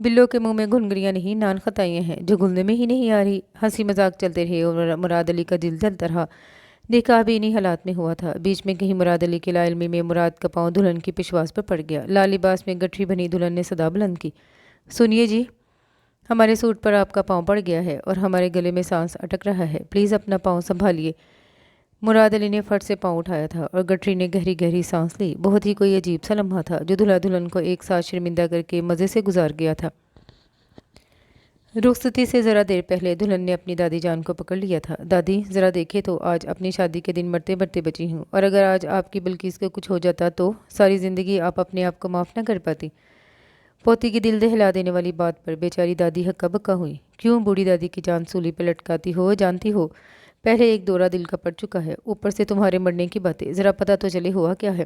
بلوں کے منہ میں گھنگریاں نہیں نان خطائیاں ہیں جو گلنے میں ہی نہیں آ رہی۔ ہنسی مذاق چلتے رہے اور مراد علی کا دل جلتا رہا۔ دیکھا بھی انہیں حالات میں ہوا تھا۔ بیچ میں کہیں مراد علی کی لا علمی میں مراد کا پاؤں دلہن کی پشواس پر پڑ گیا۔ لال لباس میں گٹھری بنی دلہن نے صدا بلند کی، سنیے جی، ہمارے سوٹ پر آپ کا پاؤں پڑ گیا ہے اور ہمارے گلے میں سانس اٹک رہا ہے، پلیز اپنا پاؤں سنبھالیے۔ مراد علی نے فٹ سے پاؤں اٹھایا تھا اور گٹری نے گہری گہری سانس لی۔ بہت ہی کوئی عجیب سا لمحہ تھا جو دلہا دلہن کو ایک ساتھ شرمندہ کر کے مزے سے گزار گیا تھا۔ رخصتی سے ذرا دیر پہلے دلہن نے اپنی دادی جان کو پکڑ لیا تھا۔ دادی ذرا دیکھے تو آج اپنی شادی کے دن مرتے مرتے بچی ہوں، اور اگر آج آپ کی بلقیس کو کچھ ہو جاتا تو ساری زندگی آپ اپنے آپ کو معاف نہ کر پاتی۔ پوتی کی دل دہلا دینے والی بات پر بیچاری دادی ہکا بکا ہوئی۔ کیوں بوڑھی دادی کی جان سولی پہ لٹکاتی ہو؟ جانتی ہو پہلے ایک دورہ دل کا پڑ چکا ہے، اوپر سے تمہارے مرنے کی باتیں، ذرا پتہ تو چلے ہوا کیا ہے۔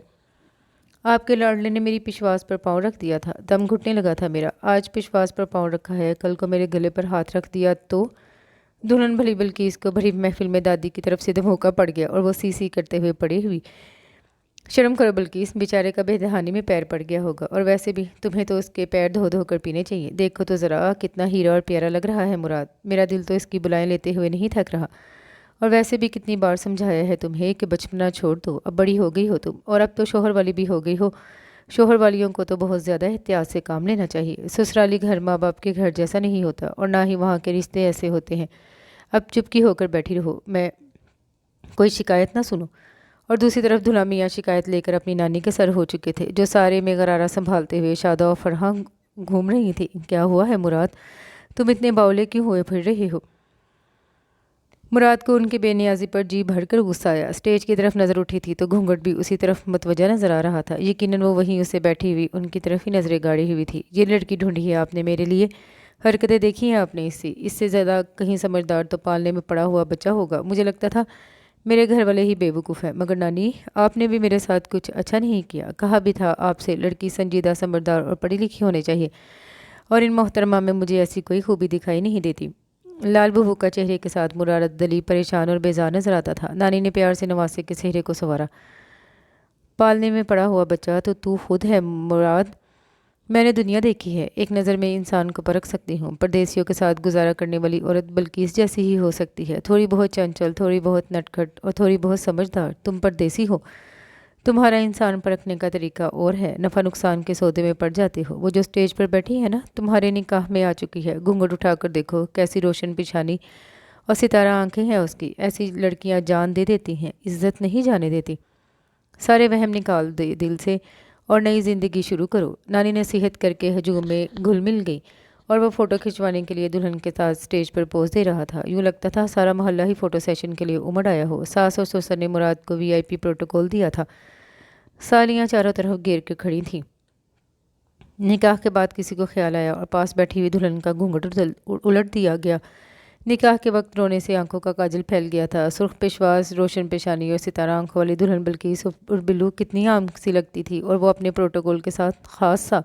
آپ کے لاڈلے نے میری پشواس پر پاؤں رکھ دیا تھا، دم گھٹنے لگا تھا میرا۔ آج پشواس پر پاؤں رکھا ہے، کل کو میرے گلے پر ہاتھ رکھ دیا تو؟ دلہن بھلی بلقیس کو بھری محفل میں دادی کی طرف سے دھموکا پڑ گیا اور وہ سی سی کرتے ہوئے پڑی ہوئی۔ شرم کرو بلقیس، بیچارے کا بے دہانی میں پیر پڑ گیا ہوگا، اور ویسے بھی تمہیں تو اس کے پیر دھو دھو کر پینے چاہیے۔ دیکھو تو ذرا کتنا ہیرا اور پیارا لگ رہا ہے مراد، میرا دل تو اس کی بلائیں لیتے ہوئے نہیں تھک رہا۔ اور ویسے بھی کتنی بار سمجھایا ہے تمہیں کہ بچپنا چھوڑ دو، اب بڑی ہو گئی ہو تم، اور اب تو شوہر والی بھی ہو گئی ہو۔ شوہر والیوں کو تو بہت زیادہ احتیاط سے کام لینا چاہیے۔ سسرالی گھر ماں باپ کے گھر جیسا نہیں ہوتا، اور نہ ہی وہاں کے رشتے ایسے ہوتے ہیں۔ اب چپکی ہو کر بیٹھی رہو، میں کوئی شکایت نہ سنوں۔ اور دوسری طرف دلہا میاں شکایت لے کر اپنی نانی کے سر ہو چکے تھے، جو سارے میں غرارہ سنبھالتے ہوئے شادہ و فرحاں گھوم رہی تھی۔ کیا ہوا ہے مراد، تم اتنے باولے کیوں ہوئے پھر رہے ہو؟ مراد کو ان کی بے نیازی پر جی بھر کر غصہ آیا۔ اسٹیج کی طرف نظر اٹھی تھی تو گھونگھٹ بھی اسی طرف متوجہ نظر آ رہا تھا۔ یقیناً وہ وہیں اسے بیٹھی ہوئی ان کی طرف ہی نظریں گاڑی ہوئی تھی۔ یہ لڑکی ڈھونڈی ہے آپ نے میرے لیے؟ حرکتیں دیکھی ہیں آپ نے اس سے زیادہ کہیں سمجھدار تو پالنے میں پڑا ہوا بچہ ہوگا۔ مجھے لگتا تھا میرے گھر والے ہی بے وقوف ہیں، مگر نانی آپ نے بھی میرے ساتھ کچھ اچھا نہیں کیا۔ کہا بھی تھا آپ سے لڑکی سنجیدہ، سمجھدار اور پڑھی لکھی ہونے چاہیے، اور ان محترمہ میں مجھے ایسی کوئی خوبی دکھائی نہیں دیتی۔ لال بہو کا چہرے کے ساتھ مراد دلی پریشان اور بیزار نظر آتا تھا۔ نانی نے پیار سے نواسے کے چہرے کو سنوارا۔ پالنے میں پڑا ہوا بچہ تو خود ہے مراد، میں نے دنیا دیکھی ہے، ایک نظر میں انسان کو پرکھ سکتی ہوں۔ پردیسیوں کے ساتھ گزارا کرنے والی عورت بلقیس جیسی ہی ہو سکتی ہے، تھوڑی بہت چنچل، تھوڑی بہت نٹکھٹ اور تھوڑی بہت سمجھدار۔ تم پردیسی ہو، تمہارا انسان پرکھنے کا طریقہ اور ہے، نفع نقصان کے سودے میں پڑ جاتے ہو۔ وہ جو اسٹیج پر بیٹھی ہے نا، تمہارے نکاح میں آ چکی ہے، گھونگھٹ اٹھا کر دیکھو، کیسی روشن پیشانی اور ستارہ آنکھیں ہیں اس کی۔ ایسی لڑکیاں جان دے دیتی ہیں، عزت نہیں جانے دیتی۔ سارے وہم نکال دے دل سے اور نئی زندگی شروع کرو۔ نانی نصیحت کر کے ہجوم میں گھل مل گئی، اور وہ فوٹو کھنچوانے کے لیے دلہن کے ساتھ اسٹیج پر پوز دے رہا تھا۔ یوں لگتا تھا سارا محلہ ہی فوٹو سیشن کے لیے امڑ آیا ہو۔ ساس اور سسر نے مراد کو وی آئی پی پروٹوکول دیا تھا۔ سالیاں چاروں طرف گھیر کے کھڑی تھیں۔ نکاح کے بعد کسی کو خیال آیا اور پاس بیٹھی ہوئی دلہن کا گھونگھٹ الٹ دیا گیا۔ نکاح کے وقت رونے سے آنکھوں کا کاجل پھیل گیا تھا۔ سرخ پشواس، روشن پیشانی اور ستارہ آنکھوں والی دلہن بلقیس اور بلو کتنی عام سی لگتی تھی، اور وہ اپنے پروٹوکول کے ساتھ خاص سا۔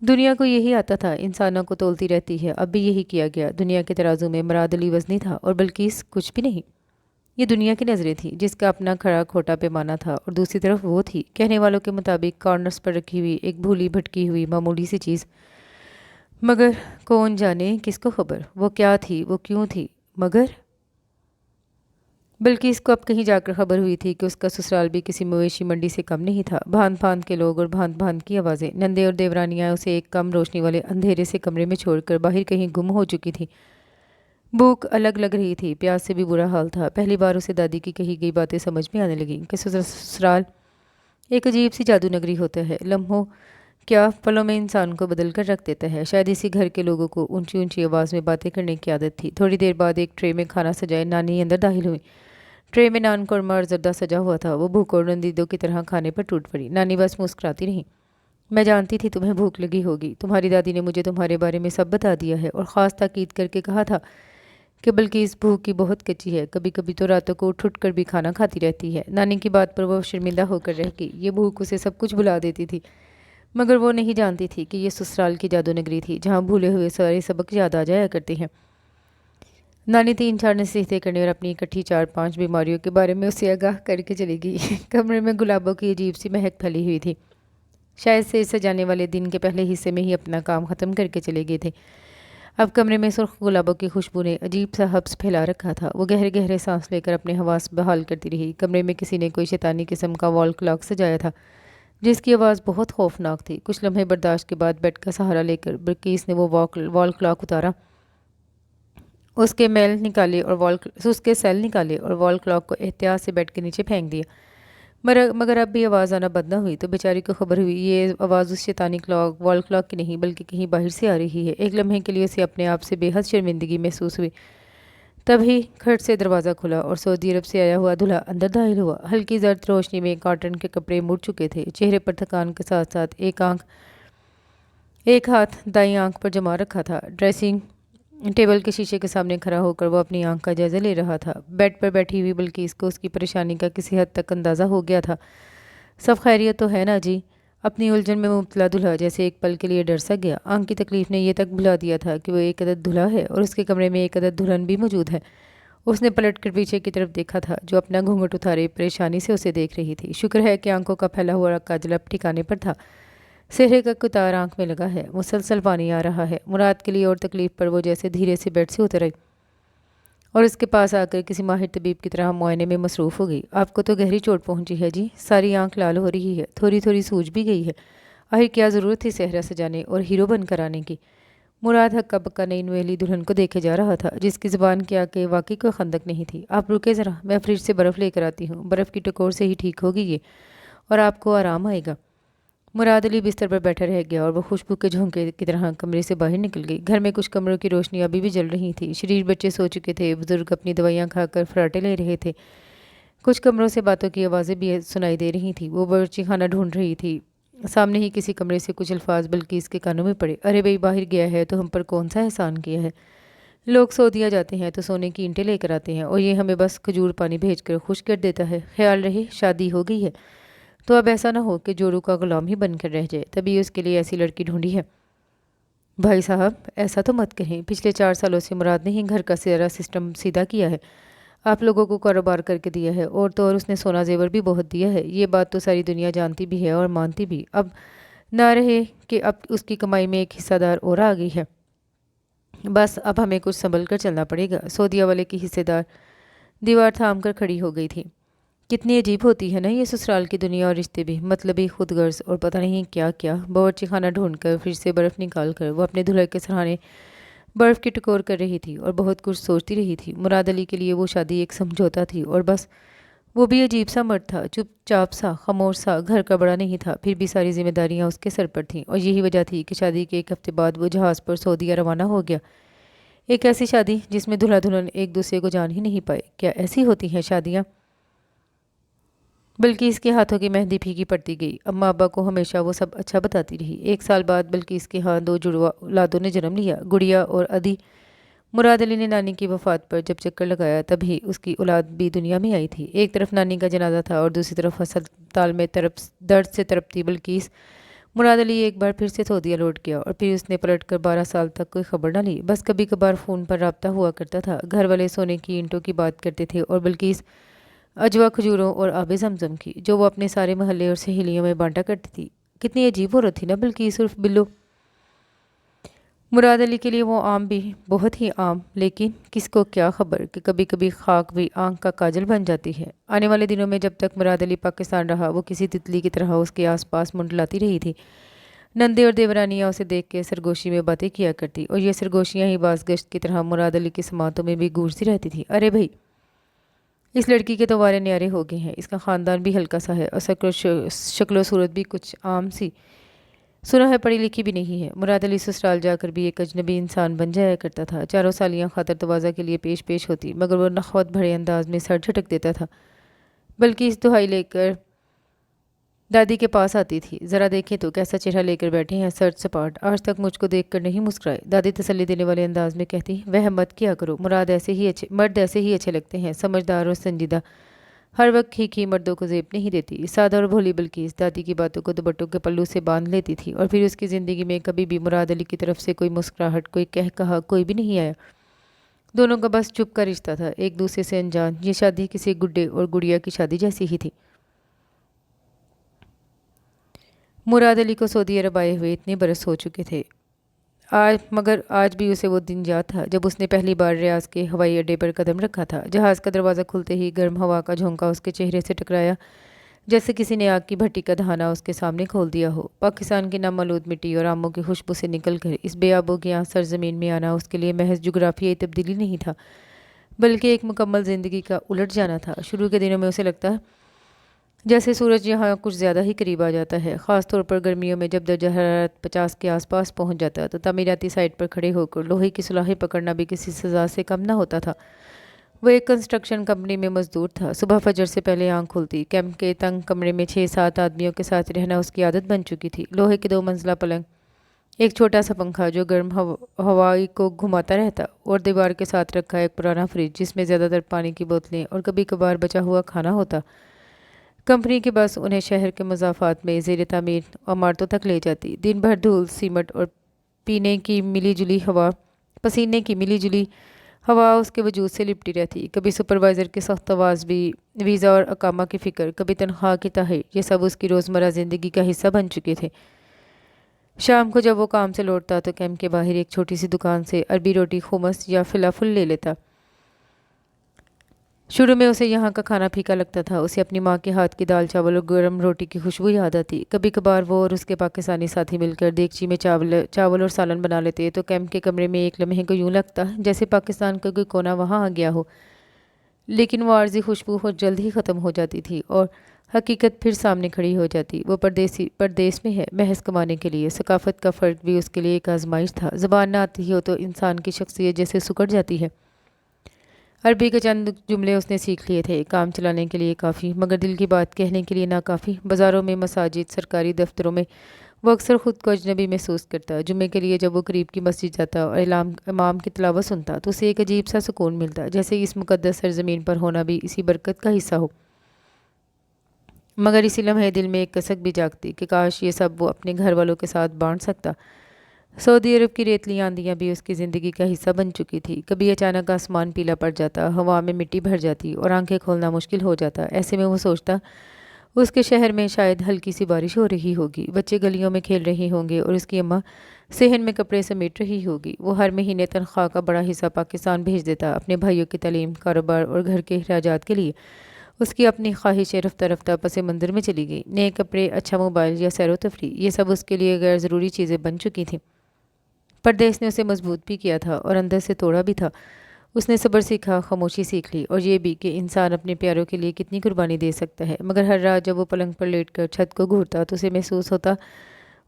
دنیا کو یہی آتا تھا، انسانوں کو تولتی رہتی ہے، اب بھی یہی کیا گیا۔ دنیا کے ترازو میں مراد علی وزنی تھا اور بلقیس کچھ بھی نہیں۔ یہ دنیا کی نظریں تھیں جس کا اپنا کھڑا کھوٹا پیمانہ تھا، اور دوسری طرف وہ تھی کہنے والوں کے مطابق کارنرز پر رکھی ہوئی ایک بھولی بھٹکی ہوئی معمولی سی چیز۔ مگر کون جانے، کس کو خبر وہ کیا تھی، وہ کیوں تھی؟ مگر بلقیس کو اب کہیں جا کر خبر ہوئی تھی کہ اس کا سسرال بھی کسی مویشی منڈی سے کم نہیں تھا۔ بھانت بھانت کے لوگ اور بھانت بھانت کی آوازیں، نندے اور دیورانیاں اسے ایک کم روشنی والے اندھیرے سے کمرے میں چھوڑ کر باہر کہیں گم ہو چکی تھی۔ بھوک الگ لگ رہی تھی، پیاس سے بھی برا حال تھا۔ پہلی بار اسے دادی کی کہی گئی باتیں سمجھ میں آنے لگیں کہ سسرال ایک عجیب سی جادو نگری ہوتا ہے، لمحوں کیا پلوں میں انسان کو بدل کر رکھ دیتا ہے۔ شاید اسی گھر کے لوگوں کو اونچی اونچی آواز میں باتیں کرنے کی عادت تھی۔ تھوڑی دیر بعد ایک ٹرے میں کھانا سجائے نانی اندر داخل ہوئی۔ ٹرے میں نان قورمہ اور زردہ سجا ہوا تھا۔ وہ بھوک اور رندیدوں کی طرح کھانے پر ٹوٹ پڑی۔ نانی بس مسکراتی رہی۔ میں جانتی تھی تمہیں بھوک لگی ہوگی، تمہاری دادی نے مجھے تمہارے بارے میں سب بتا دیا ہے، اور خاص تاکید کر کے کہا تھا کہ بلقیس بھوک کی بہت کچی ہے، کبھی کبھی تو راتوں کو اٹھ کر بھی کھانا کھاتی رہتی ہے۔ نانی کی بات پر وہ شرمندہ ہو کر رہ گئی۔ یہ بھوک اسے سب کچھ بھلا دیتی تھی، مگر وہ نہیں جانتی تھی کہ یہ سسرال کی جادو نگری تھی جہاں بھولے ہوئے سارے سبق یاد آ جایا کرتے ہیں۔ نانی 3-4 نصیحتیں کرنے اور اپنی اکٹھی 4-5 بیماریوں کے بارے میں اسے آگاہ کر کے چلی گئی۔ کمرے میں گلابوں کی عجیب سی مہک پھیلی ہوئی تھی۔ شاید سے سجانے والے دن کے پہلے حصے میں ہی اپنا کام ختم کر کے چلے گئے تھے۔ اب کمرے میں سرخ گلابوں کی خوشبو نے عجیب سا حبس پھیلا رکھا تھا۔ وہ گہرے گہرے سانس لے کر اپنے حواس بحال کرتی رہی۔ کمرے میں کسی نے کوئی شیطانی قسم کا وال کلاک سجایا تھا جس کی آواز بہت خوفناک تھی۔ کچھ لمحے برداشت کے بعد بیڈ کا سہارا لے کر بلقیس نے وہ وال کلاک اتارا، اس کے سیل نکالے اور وال کلاک کو احتیاط سے بیڈ کے نیچے پھینک دیا۔ مگر اب بھی آواز آنا بند نہ ہوئی تو بیچاری کو خبر ہوئی یہ آواز اس شیطانی وال کلاک کی نہیں بلکہ کہیں باہر سے آ رہی ہے۔ ایک لمحے کے لیے اسے اپنے آپ سے بے حد شرمندگی محسوس ہوئی۔ تبھی کھٹ سے دروازہ کھلا اور سعودی عرب سے آیا ہوا دلہا اندر داخل ہوا۔ ہلکی زرد روشنی میں کاٹن کے کپڑے مڑ چکے تھے، چہرے پر تھکان کے ساتھ ساتھ ایک ہاتھ دائیں آنکھ پر جما رکھا تھا۔ ڈریسنگ ٹیبل کے شیشے کے سامنے کھڑا ہو کر وہ اپنی آنکھ کا جائزہ لے رہا تھا۔ بیڈ پر بیٹھی ہوئی بلقیس کو اس کی پریشانی کا کسی حد تک اندازہ ہو گیا تھا۔ سب خیریت تو ہے نا جی؟ اپنی الجھن میں مبتلا دلہا جیسے ایک پل کے لیے ڈر سا گیا۔ آنکھ کی تکلیف نے یہ تک بھلا دیا تھا کہ وہ ایک عدد دلہا ہے اور اس کے کمرے میں ایک عدد دلہن بھی موجود ہے۔ اس نے پلٹ کر پیچھے کی طرف دیکھا تھا جو اپنا گھونگھٹ اتارے پریشانی سے اسے دیکھ رہی تھی۔ شکر ہے کہ آنکھوں کا پھیلا ہوا کاجل اب ٹھکانے پر تھا۔ چہرے کا قطار آنکھ میں لگا ہے، مسلسل پانی آ رہا ہے۔ مراد کے لیے اور تکلیف پر وہ جیسے دھیرے سے بیڈ سے اتر آئی اور اس کے پاس آ کر کسی ماہر طبیب کی طرح معائنے میں مصروف ہو گئی۔ آپ کو تو گہری چوٹ پہنچی ہے جی، ساری آنکھ لال ہو رہی ہے، تھوڑی تھوڑی سوج بھی گئی ہے۔ آخر کیا ضرورت تھی صحرا سجانے اور ہیرو بن کر آنے کی؟ مراد ہکا بکا نئی نویلی دلہن کو دیکھے جا رہا تھا جس کی زبان کے آگے واقعی کوئی خندق نہیں تھی۔ آپ رکے ذرا، میں فریج سے برف لے کر آتی ہوں، برف کی ٹکور سے ہی ٹھیک ہوگی یہ اور آپ کو آرام آئے گا۔ مراد علی بستر پر بیٹھا رہ گیا اور وہ خوشبو کے جھونکے کی طرح کمرے سے باہر نکل گئی۔ گھر میں کچھ کمروں کی روشنی ابھی بھی جل رہی تھی، شریر بچے سو چکے تھے، بزرگ اپنی دوائیاں کھا کر فراٹے لے رہے تھے، کچھ کمروں سے باتوں کی آوازیں بھی سنائی دے رہی تھیں۔ وہ باورچی خانہ ڈھونڈ رہی تھی، سامنے ہی کسی کمرے سے کچھ الفاظ بلقیس کے کانوں میں پڑے۔ ارے بھائی، باہر گیا ہے تو ہم پر کون سا احسان کیا ہے؟ لوگ سعودیہ جاتے ہیں تو سونے کی اینٹیں لے کر آتے ہیں اور یہ ہمیں بس کھجور پانی بھیج کر خوش کر دیتا ہے۔ خیال رہے شادی ہو گئی ہے تو اب ایسا نہ ہو کہ جورو کا غلام ہی بن کر رہ جائے، تبھی اس کے لیے ایسی لڑکی ڈھونڈی ہے۔ بھائی صاحب ایسا تو مت کہیں، پچھلے 4 سالوں سے مراد نے ہی گھر کا سارا سسٹم سیدھا کیا ہے، آپ لوگوں کو کاروبار کر کے دیا ہے، اور تو اور اس نے سونا زیور بھی بہت دیا ہے۔ یہ بات تو ساری دنیا جانتی بھی ہے اور مانتی بھی۔ اب نہ رہے کہ اب اس کی کمائی میں ایک حصہ دار اور آ گئی ہے، بس اب ہمیں کچھ سنبھل کر چلنا پڑے گا۔ سعودیہ والے کی حصے دار دیوار تھام کر کھڑی ہو گئی تھی۔ کتنی عجیب ہوتی ہے نا یہ سسرال کی دنیا اور رشتے بھی، مطلبی، خود غرض اور پتہ نہیں کیا کیا۔ باورچی خانہ ڈھونڈ کر فریج سے برف نکال کر وہ اپنے دلہے کے سرہانے برف کی ٹکور کر رہی تھی اور بہت کچھ سوچتی رہی تھی۔ مراد علی کے لیے وہ شادی ایک سمجھوتا تھی اور بس۔ وہ بھی عجیب سا مرد تھا، چپ چاپ سا، خاموش سا، گھر کا بڑا نہیں تھا، پھر بھی ساری ذمہ داریاں اس کے سر پر تھیں، اور یہی وجہ تھی کہ شادی کے 1 ہفتے بعد وہ جہاز پر سعودیہ روانہ ہو گیا۔ ایک ایسی شادی جس میں دلہا دلہن ایک دوسرے کو جان ہی نہیں پائے۔ کیا ایسی ہوتی ہیں شادیاں؟ بلقیس کے ہاتھوں کی مہندی پھیکی پڑتی گئی۔ اماں ابا کو ہمیشہ وہ سب اچھا بتاتی رہی۔ 1 سال بعد بلقیس کے ہاں 2 جڑواں اولادوں نے جنم لیا، گڑیا اور ادی۔ مراد علی نے نانی کی وفات پر جب چکر لگایا تب ہی اس کی اولاد بھی دنیا میں آئی تھی۔ ایک طرف نانی کا جنازہ تھا اور دوسری طرف ہسپتال میں درد سے تڑپتی بلقیس۔ مراد علی ایک بار پھر سے سعودیہ لوٹ گیا اور پھر اس نے پلٹ کر 12 سال تک کوئی خبر نہ لی، بس کبھی کبھار فون پر رابطہ ہوا کرتا تھا۔ گھر والے سونے کی اینٹوں کی بات کرتے تھے اور بلقیس اجوا، کھجوروں اور آب زمزم کی، جو وہ اپنے سارے محلے اور سہیلیوں میں بانٹا کرتی تھی۔ کتنی عجیب عورت تھی نا بلقیس عرف بلو۔ مراد علی کے لیے وہ عام بھی بہت ہی عام، لیکن کس کو کیا خبر کہ کبھی کبھی خاک بھی آنکھ کا کاجل بن جاتی ہے۔ آنے والے دنوں میں جب تک مراد علی پاکستان رہا وہ کسی تتلی کی طرح اس کے آس پاس منڈلاتی رہی تھی۔ نندے اور دیورانیاں اسے دیکھ کے سرگوشی میں باتیں کیا کرتی اور یہ سرگوشیاں ہی باز گشت کی طرح مراد علی کی سماعتوں میں بھی گونجتی رہتی تھی۔ ارے بھائی، اس لڑکی کے تو وارے نیارے ہو گئے ہیں، اس کا خاندان بھی ہلکا سا ہے اور شکل و صورت بھی کچھ عام سی، سنا ہے پڑھی لکھی بھی نہیں ہے۔ مراد علی سسرال جا کر بھی ایک اجنبی انسان بن جایا کرتا تھا۔ 4 سالیاں خاطر تواضع کے لیے پیش ہوتی مگر وہ نخوت بھرے انداز میں سر جھٹک دیتا تھا۔ بلکہ اس دہائی لے کر دادی کے پاس آتی تھی، ذرا دیکھیں تو کیسا چہرہ لے کر بیٹھے ہیں، سرد سپاٹ، آج تک مجھ کو دیکھ کر نہیں مسکرائے۔ دادی تسلی دینے والے انداز میں کہتی، وہ مت کیا کرو، مرد ایسے ہی اچھے لگتے ہیں، سمجھدار اور سنجیدہ، ہر وقت کھی مردوں کو زیب نہیں دیتی۔ سادہ اور بھولی بلقیس دادی کی باتوں کو دوپٹوں کے پلو سے باندھ لیتی تھی اور پھر اس کی زندگی میں کبھی بھی مراد علی کی طرف سے کوئی مسکراہٹ، کوئی کہا کوئی بھی نہیں آیا۔ دونوں کا بس چپ کا رشتہ تھا، ایک دوسرے سے انجان۔ یہ شادی کسی گڈے اور گڑیا کی شادی جیسی ہی تھی۔ مراد علی کو سعودی عرب آئے ہوئے اتنے برس ہو چکے تھے، مگر آج بھی اسے وہ دن یاد تھا جب اس نے پہلی بار ریاض کے ہوائی اڈے پر قدم رکھا تھا۔ جہاز کا دروازہ کھلتے ہی گرم ہوا کا جھونکا اس کے چہرے سے ٹکرایا، جیسے کسی نے آگ کی بھٹی کا دہانہ اس کے سامنے کھول دیا ہو۔ پاکستان کی نم آلود مٹی اور آموں کی خوشبو سے نکل کر اس بے آب و گیاں سرزمین میں آنا اس کے لیے محض جغرافیائی تبدیلی نہیں تھا، بلکہ ایک مکمل زندگی کا الٹ جانا تھا۔ شروع کے دنوں میں اسے لگتا جیسے سورج یہاں کچھ زیادہ ہی قریب آ جاتا ہے، خاص طور پر گرمیوں میں جب درجہ حرارت 50 کے آس پاس پہنچ جاتا تو تعمیراتی سائٹ پر کھڑے ہو کر لوہے کی سلاخیں پکڑنا بھی کسی سزا سے کم نہ ہوتا تھا۔ وہ ایک کنسٹرکشن کمپنی میں مزدور تھا۔ صبح فجر سے پہلے آنکھ کھلتی کیمپ کے تنگ کمرے میں 6-7 آدمیوں کے ساتھ رہنا اس کی عادت بن چکی تھی۔ لوہے کے 2 منزلہ پلنگ، ایک چھوٹا سا پنکھا جو گرم ہوائی کو گھماتا رہتا، اور دیوار کے ساتھ رکھا ایک پرانا فریج جس میں زیادہ تر پانی کی بوتلیں اور کبھی کبھار بچا ہوا کھانا ہوتا۔ کمپنی کے بس انہیں شہر کے مضافات میں زیر تعمیر عمارتوں تک لے جاتی۔ دن بھر دھول، سیمٹ اور پسینے کی ملی جلی ہوا اس کے وجود سے لپٹی رہتی۔ کبھی سپروائزر کے سخت آواز بھی، ویزا اور اقامہ کی فکر، کبھی تنخواہ کی تاخیر، یہ سب اس کی روزمرہ زندگی کا حصہ بن چکے تھے۔ شام کو جب وہ کام سے لوٹتا تو کیمپ کے باہر ایک چھوٹی سی دکان سے عربی روٹی، خمس یا فلافل لے لیتا۔ شروع میں اسے یہاں کا کھانا پھیکا لگتا تھا، اسے اپنی ماں کے ہاتھ کی دال چاول اور گرم روٹی کی خوشبو یاد آتی۔ کبھی کبھار وہ اور اس کے پاکستانی ساتھی مل کر دیگچی میں چاول اور سالن بنا لیتے تو کیمپ کے کمرے میں ایک لمحے کو یوں لگتا جیسے پاکستان کا کوئی کونا وہاں آ گیا ہو، لیکن وہ عارضی خوشبو جلد ہی ختم ہو جاتی تھی اور حقیقت پھر سامنے کھڑی ہو جاتی۔ وہ پردیس میں ہے، محض کمانے کے لیے۔ ثقافت کا فرق بھی اس کے لیے ایک آزمائش تھا۔ زبان نہ آتی ہو تو انسان کی شخصیت جیسے سکڑ جاتی ہے۔ عربی کے چند جملے اس نے سیکھ لیے تھے، کام چلانے کے لیے کافی، مگر دل کی بات کہنے کے لیے ناکافی۔ بازاروں میں، مساجد، سرکاری دفتروں میں وہ اکثر خود کو اجنبی محسوس کرتا۔ جمعے کے لیے جب وہ قریب کی مسجد جاتا اور امام کی تلاوت سنتا تو اسے ایک عجیب سا سکون ملتا، جیسے اس مقدس سرزمین پر ہونا بھی اسی برکت کا حصہ ہو۔ مگر اسی لمحے دل میں ایک کسک بھی جاگتی کہ کاش یہ سب وہ اپنے گھر والوں کے ساتھ بانٹ سکتا۔ سعودی عرب کی ریتلی آندیاں بھی اس کی زندگی کا حصہ بن چکی تھی۔ کبھی اچانک آسمان پیلا پڑ جاتا، ہوا میں مٹی بھر جاتی اور آنکھیں کھولنا مشکل ہو جاتا۔ ایسے میں وہ سوچتا اس کے شہر میں شاید ہلکی سی بارش ہو رہی ہوگی، بچے گلیوں میں کھیل رہے ہوں گے اور اس کی اماں صحن میں کپڑے سمیٹ رہی ہوگی۔ وہ ہر مہینے تنخواہ کا بڑا حصہ پاکستان بھیج دیتا، اپنے بھائیوں کی تعلیم، کاروبار اور گھر کے اخراجات کے لیے۔ اس کی اپنی خواہشیں رفتہ رفتہ پس منظر میں چلی گئی۔ نئے کپڑے، اچھا موبائل یا سیر و تفریح، یہ سب اس کے لیے غیر ضروری چیزیں بن چکی تھیں۔ پردیس نے اسے مضبوط بھی کیا تھا اور اندر سے توڑا بھی تھا۔ اس نے صبر سیکھا، خاموشی سیکھ لی، اور یہ بھی کہ انسان اپنے پیاروں کے لیے کتنی قربانی دے سکتا ہے۔ مگر ہر رات جب وہ پلنگ پر لیٹ کر چھت کو گھورتا تو اسے محسوس ہوتا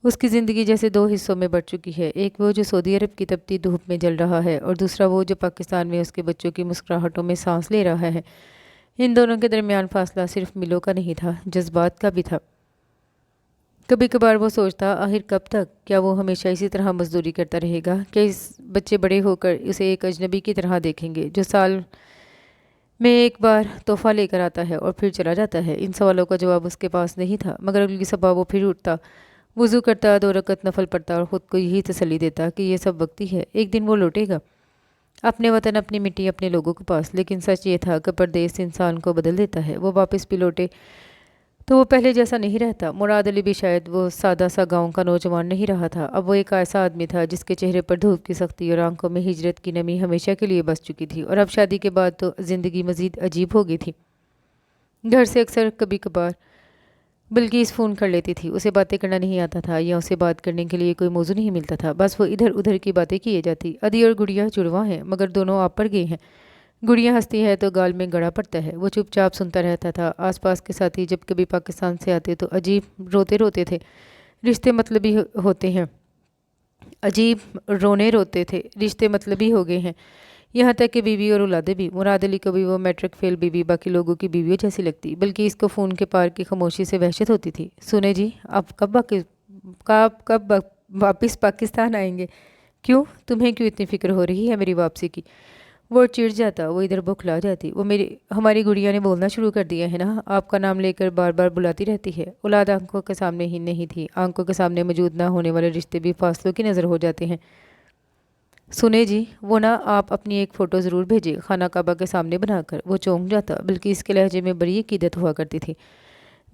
اس کی زندگی جیسے 2 حصوں میں بٹ چکی ہے، ایک وہ جو سعودی عرب کی تپتی دھوپ میں جل رہا ہے، اور دوسرا وہ جو پاکستان میں اس کے بچوں کی مسکراہٹوں میں سانس لے رہا ہے۔ ان دونوں کے درمیان فاصلہ صرف میلوں کا نہیں تھا، جذبات کا بھی تھا۔ کبھی کبھار وہ سوچتا آخر کب تک؟ کیا وہ ہمیشہ اسی طرح مزدوری کرتا رہے گا؟ کیا اس بچے بڑے ہو کر اسے ایک اجنبی کی طرح دیکھیں گے جو سال میں ایک بار تحفہ لے کر آتا ہے اور پھر چلا جاتا ہے؟ ان سوالوں کا جواب اس کے پاس نہیں تھا، مگر اگلی صبح وہ پھر اٹھتا، وضو کرتا، 2 رکعت نفل پڑھتا اور خود کو یہی تسلی دیتا کہ یہ سب وقتی ہے، ایک دن وہ لوٹے گا، اپنے وطن، اپنی مٹی، اپنے لوگوں کے پاس۔ لیکن سچ یہ تھا کہ پردیس انسان کو بدل دیتا ہے۔ وہ واپس بھی لوٹے تو وہ پہلے جیسا نہیں رہتا۔ مراد علی بھی شاید وہ سادہ سا گاؤں کا نوجوان نہیں رہا تھا، اب وہ ایک ایسا آدمی تھا جس کے چہرے پر دھوپ کی سختی اور آنکھوں میں ہجرت کی نمی ہمیشہ کے لیے بس چکی تھی۔ اور اب شادی کے بعد تو زندگی مزید عجیب ہو گئی تھی۔ گھر سے اکثر کبھی کبھار بلکہ فون کر لیتی تھی، اسے باتیں کرنا نہیں آتا تھا یا اسے بات کرنے کے لیے کوئی موضوع نہیں ملتا تھا، بس وہ ادھر ادھر کی باتیں کیے جاتی۔ ادی اور گڑیا جڑواں ہیں مگر دونوں آپ پر گئے ہیں۔ گڑیا ہنستی ہے تو گال میں گڑا پڑتا ہے۔ وہ چپ چاپ سنتا رہتا تھا۔ آس پاس کے ساتھی جب کبھی پاکستان سے آتے تو عجیب روتے تھے، رشتے مطلبی ہوتے ہیں، عجیب روتے تھے، رشتے مطلبی ہو گئے ہیں، یہاں تک کہ بیوی اور اولادیں بھی۔ مراد علی کو بھی وہ میٹرک فیل بیوی باقی لوگوں کی بیویوں جیسی لگتی، بلکہ اس کو فون کے پار کی خاموشی سے وحشت ہوتی تھی۔ سنیں جی، آپ کب واپس پاکستان آئیں گے؟ کیوں؟ تمہیں کیوں اتنی فکر ہو رہی ہے میری واپسی کی؟ وہ چڑ جاتا، وہ ادھر بکھلا جاتی۔ وہ ہماری گڑیا نے بولنا شروع کر دیا ہے نا، آپ کا نام لے کر بار بار بلاتی رہتی ہے۔ اولاد آنکھوں کے سامنے ہی نہیں تھی، آنکھوں کے سامنے موجود نہ ہونے والے رشتے بھی فاصلوں کی نظر ہو جاتے ہیں۔ سنیں جی، وہ نا آپ اپنی ایک فوٹو ضرور بھیجیں خانہ کعبہ کے سامنے بنا کر۔ وہ چونک جاتا، بلکہ اس کے لہجے میں بڑی عقیدت ہوا کرتی تھی۔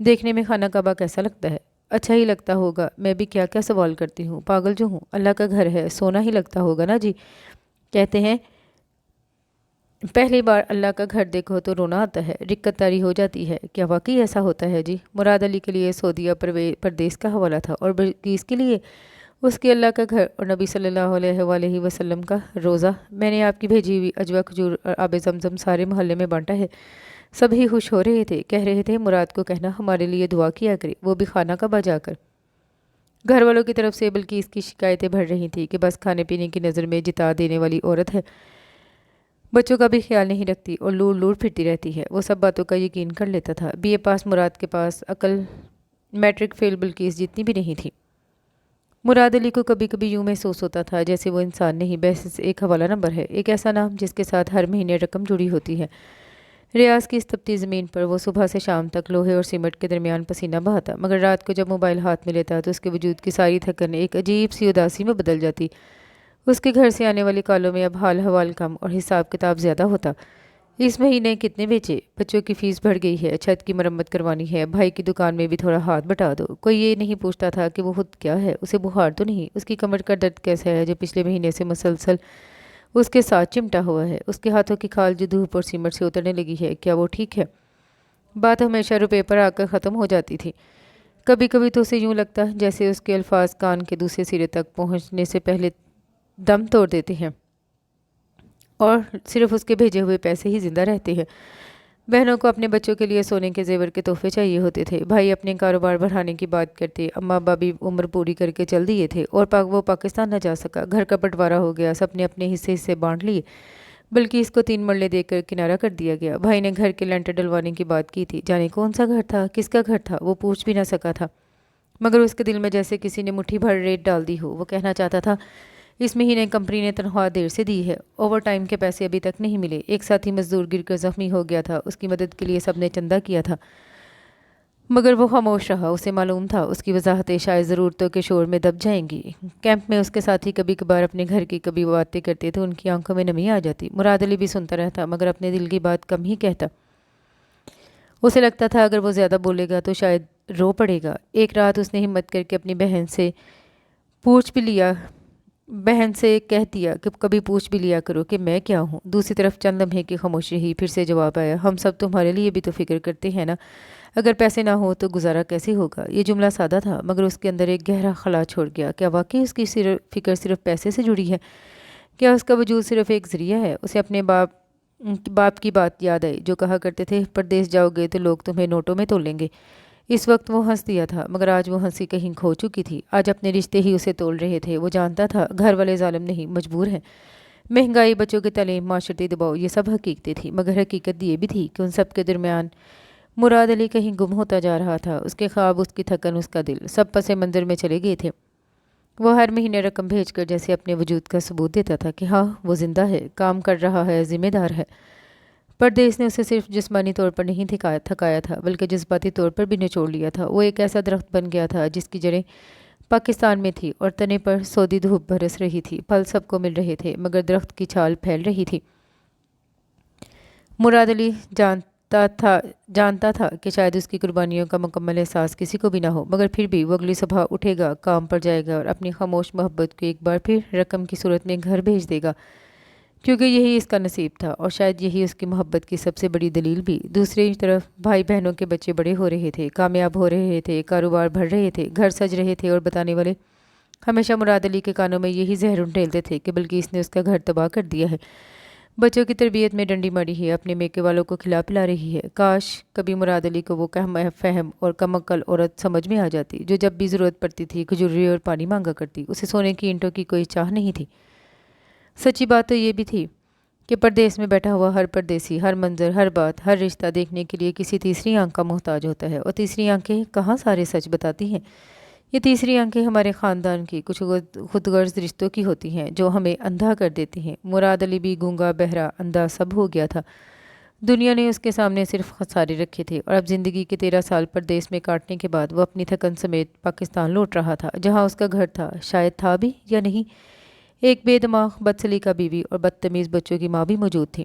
دیکھنے میں خانہ کعبہ کیسا لگتا ہے؟ اچھا ہی لگتا ہوگا، میں بھی کیا کیا سوال کرتی ہوں، پاگل جو ہوں، اللہ کا گھر ہے، سونا ہی لگتا ہوگا نا جی۔ کہتے ہیں پہلی بار اللہ کا گھر دیکھو تو رونا آتا ہے، رکت طاری ہو جاتی ہے۔ کیا واقعی ایسا ہوتا ہے جی؟ مراد علی کے لیے سعودیہ پردیس کا حوالہ تھا، اور بلقیس کے لیے اس کے اللہ کا گھر اور نبی صلی اللہ علیہ وآلہ وسلم کا روزہ۔ میں نے آپ کی بھیجی ہوئی اجوا کھجور اور آب زمزم سارے محلے میں بانٹا ہے۔ سبھی خوش ہو رہے تھے، کہہ رہے تھے مراد کو کہنا ہمارے لیے دعا کیا کرے، وہ بھی خانہ کعبہ جا کر۔ گھر والوں کی طرف سے بلقیس کی شکایتیں بڑھ رہی تھیں کہ بس کھانے پینے کی نظر میں جتا دینے والی عورت ہے، بچوں کا بھی خیال نہیں رکھتی اور لور لور پھرتی رہتی ہے۔ وہ سب باتوں کا یقین کر لیتا تھا۔ بی اے پاس مراد کے پاس عقل میٹرک فیل بلقیس جتنی بھی نہیں تھی۔ مراد علی کو کبھی کبھی یوں محسوس ہوتا تھا جیسے وہ انسان نہیں، بس ایک حوالہ نمبر ہے، ایک ایسا نام جس کے ساتھ ہر مہینے رقم جڑی ہوتی ہے۔ ریاض کی اس تپتی زمین پر وہ صبح سے شام تک لوہے اور سیمنٹ کے درمیان پسینہ بہاتا، مگر رات کو جب موبائل ہاتھ میں لیتا تو اس کے وجود کی ساری تھکن ایک عجیب سی اداسی میں بدل جاتی۔ اس کے گھر سے آنے والی کالوں میں اب حال حوال کم اور حساب کتاب زیادہ ہوتا۔ اس مہینے کتنے بیچے؟ بچوں کی فیس بڑھ گئی ہے، چھت کی مرمت کروانی ہے، بھائی کی دکان میں بھی تھوڑا ہاتھ بٹا دو۔ کوئی یہ نہیں پوچھتا تھا کہ وہ خود کیا ہے، اسے بخار تو نہیں، اس کی کمر کا درد کیسا ہے جو پچھلے مہینے سے مسلسل اس کے ساتھ چمٹا ہوا ہے، اس کے ہاتھوں کی کھال جو دھوپ اور سیمنٹ سے اترنے لگی ہے، کیا وہ ٹھیک ہے؟ بات ہمیشہ روپے پر آ کر ختم ہو جاتی تھی۔ کبھی کبھی تو اسے یوں لگتا جیسے اس کے الفاظ کان کے دوسرے سرے تک پہنچنے سے پہلے دم توڑ دیتے ہیں اور صرف اس کے بھیجے ہوئے پیسے ہی زندہ رہتے ہیں۔ بہنوں کو اپنے بچوں کے لیے سونے کے زیور کے تحفے چاہیے ہوتے تھے، بھائی اپنے کاروبار بڑھانے کی بات کرتے، اماں ابا عمر پوری کر کے چل دیے تھے اور وہ پاکستان نہ جا سکا، گھر کا بٹوارا ہو گیا، سب نے اپنے حصے بانٹ لیے، بلکہ اس کو 3 مرلے دے کر کنارہ کر دیا گیا۔ بھائی نے گھر کے لینٹر ڈلوانے کی بات کی تھی، جانے کون سا گھر تھا، کس کا گھر تھا، وہ پوچھ بھی نہ سکا تھا، مگر اس کے دل میں جیسے کسی نے مٹھی بھر ریت ڈال دی ہو۔ وہ کہنا چاہتا تھا اس مہینے کمپنی نے تنخواہ دیر سے دی ہے، اوور ٹائم کے پیسے ابھی تک نہیں ملے، ایک ساتھی مزدور گر کر زخمی ہو گیا تھا، اس کی مدد کے لیے سب نے چندہ کیا تھا، مگر وہ خاموش رہا۔ اسے معلوم تھا اس کی وضاحتیں شاید ضرورتوں کے شور میں دب جائیں گی۔ کیمپ میں اس کے ساتھی کبھی کبھار اپنے گھر کی کبھی باتیں کرتے تو ان کی آنکھوں میں نمی آ جاتی۔ مراد علی بھی سنتا رہتا، مگر اپنے دل کی بات کم ہی کہتا۔ اسے لگتا تھا اگر وہ زیادہ بولے گا تو شاید رو پڑے گا۔ ایک رات اس نے ہمت کر کے اپنی بہن سے کہہ دیا کہ کبھی پوچھ بھی لیا کرو کہ میں کیا ہوں۔ دوسری طرف چند لمحے کی خاموشی رہی، پھر سے جواب آیا، ہم سب تمہارے لیے بھی تو فکر کرتے ہیں نا، اگر پیسے نہ ہو تو گزارا کیسے ہوگا؟ یہ جملہ سادہ تھا، مگر اس کے اندر ایک گہرا خلا چھوڑ گیا۔ کیا واقعی اس کی فکر صرف پیسے سے جڑی ہے؟ کیا اس کا وجود صرف ایک ذریعہ ہے؟ اسے اپنے باپ کی بات یاد آئی جو کہا کرتے تھے، پردیس جاؤ گے تو لوگ تمہیں نوٹوں میں تولیں گے۔ اس وقت وہ ہنس دیا تھا، مگر آج وہ ہنسی کہیں کھو چکی تھی۔ آج اپنے رشتے ہی اسے تول رہے تھے۔ وہ جانتا تھا گھر والے ظالم نہیں، مجبور ہیں، مہنگائی، بچوں کی تعلیم، معاشرتی دباؤ، یہ سب حقیقتیں تھیں، مگر حقیقت یہ بھی تھی کہ ان سب کے درمیان مراد علی کہیں گم ہوتا جا رہا تھا۔ اس کے خواب، اس کی تھکن، اس کا دل، سب پس منظر میں چلے گئے تھے۔ وہ ہر مہینے رقم بھیج کر جیسے اپنے وجود کا ثبوت دیتا تھا کہ ہاں وہ زندہ ہے، کام کر رہا ہے، ذمہ دار ہے۔ پردیس نے اسے صرف جسمانی طور پر نہیں تھکایا تھا، بلکہ جذباتی طور پر بھی نچوڑ لیا تھا۔ وہ ایک ایسا درخت بن گیا تھا جس کی جڑیں پاکستان میں تھی اور تنے پر سعودی دھوپ برس رہی تھی، پھل سب کو مل رہے تھے، مگر درخت کی چھال پھیل رہی تھی۔ مراد علی جانتا تھا کہ شاید اس کی قربانیوں کا مکمل احساس کسی کو بھی نہ ہو، مگر پھر بھی وہ اگلی صبح اٹھے گا، کام پر جائے گا اور اپنی خاموش محبت کو ایک بار پھر رقم کی صورت میں گھر بھیج دے گا، کیونکہ یہی اس کا نصیب تھا اور شاید یہی اس کی محبت کی سب سے بڑی دلیل بھی۔ دوسری طرف بھائی بہنوں کے بچے بڑے ہو رہے تھے، کامیاب ہو رہے تھے، کاروبار بڑھ رہے تھے، گھر سج رہے تھے، اور بتانے والے ہمیشہ مراد علی کے کانوں میں یہی زہر انڈیلتے تھے کہ بلقیس نے اس کا گھر تباہ کر دیا ہے، بچوں کی تربیت میں ڈنڈی ماری ہے، اپنے میکے والوں کو کھلا پلا رہی ہے۔ کاش کبھی مراد علی کو وہ کم فہم اور کم عقل عورت سمجھ میں آ جاتی جو جب بھی ضرورت پڑتی تھی کھجوری اور پانی مانگا کرتی۔ اسے سونے کی اینٹوں کی کوئی چاہ نہیں تھی۔ سچی بات تو یہ بھی تھی کہ پردیس میں بیٹھا ہوا ہر پردیسی ہر منظر، ہر بات، ہر رشتہ دیکھنے کے لیے کسی تیسری آنکھ کا محتاج ہوتا ہے، اور تیسری آنکھیں کہاں سارے سچ بتاتی ہیں۔ یہ تیسری آنکھیں ہمارے خاندان کی کچھ خود غرض رشتوں کی ہوتی ہیں جو ہمیں اندھا کر دیتی ہیں۔ مراد علی بھی گونگا، بہرا، اندھا سب ہو گیا تھا۔ دنیا نے اس کے سامنے صرف خسارے رکھے تھے، اور اب زندگی کے 13 سال پردیس میں کاٹنے کے بعد وہ اپنی تھکن سمیت پاکستان لوٹ رہا تھا، جہاں اس کا گھر تھا، شاید تھا بھی یا نہیں، ایک بے دماغ، بدسلیقہ بیوی اور بدتمیز بچوں کی ماں بھی موجود تھی۔